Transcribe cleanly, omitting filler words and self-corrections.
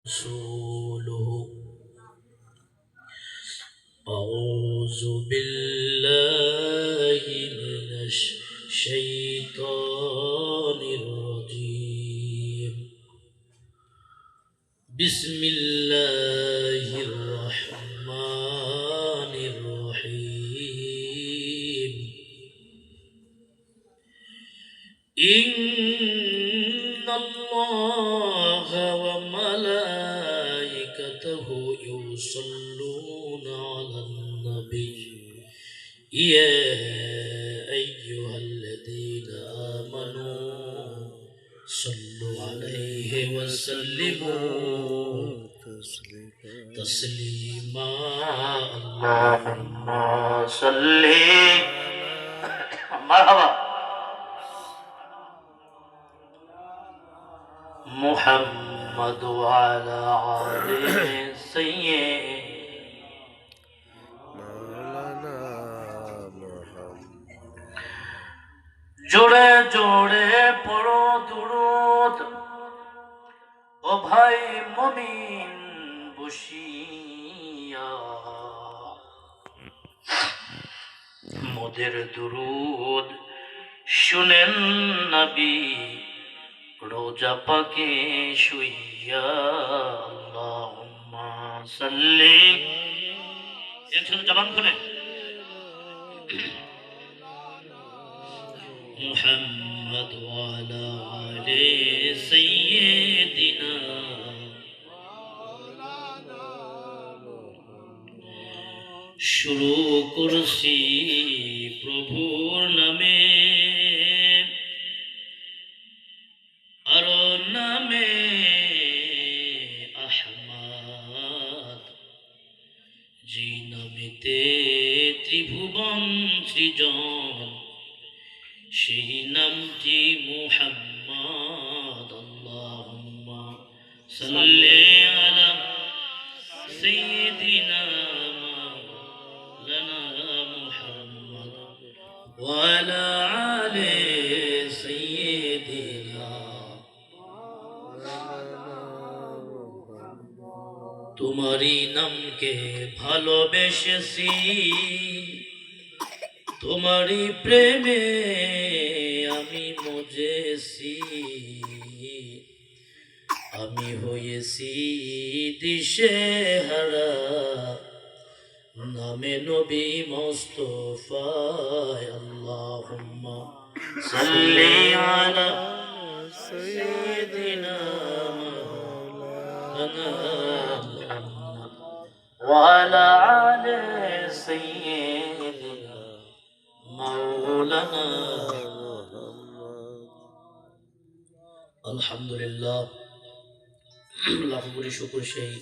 رسوله أعوذ بالله من الشيطان الرجيم بسم الله الرحمن الرحيم إن الله وملائكته يصلون على النبي يا أيها الذين آمنوا صلوا عليه وسلموا تسليما اللهم صل مرحبا محمد وعلى آل سيدنا জোরে জোরে পড়ো দুরূদ ও ভাই মুমিন বসিয়া মোদের দুরূদ শুনেন নবী রোজা পাকে শুইয়া আল্লাহুম্মা সাল্লি একসাথে জবান খুলে محمد وعلى آل سيدنا শুরু করছি প্রভুর নামে আর নামে আহমদ যে নামেতে ত্রিভুবন সৃজন সেই নামটি মুহাম্মদ আল্লাহুম্মা সাল্লি আলা সাইয়্যিদিনা মাওলানা মুহাম্মদ ওয়া আলা আলি সাইয়্যিদিনা তোমারই নামকে ভালোবেসেছি তোমারই প্রেমে আমি মজেছি আমি হয়েছি দিশেহারা নামে নবী মুস্তাফা আল্লাহুম্মা সাল্লি আলা সাইয়্যিদিনা মাওলানা ওয়া আলা আলি সাইয়্যিদিনা মাওলানা আলহামদুলিল্লাহ লাখ কোটি শুকর সেই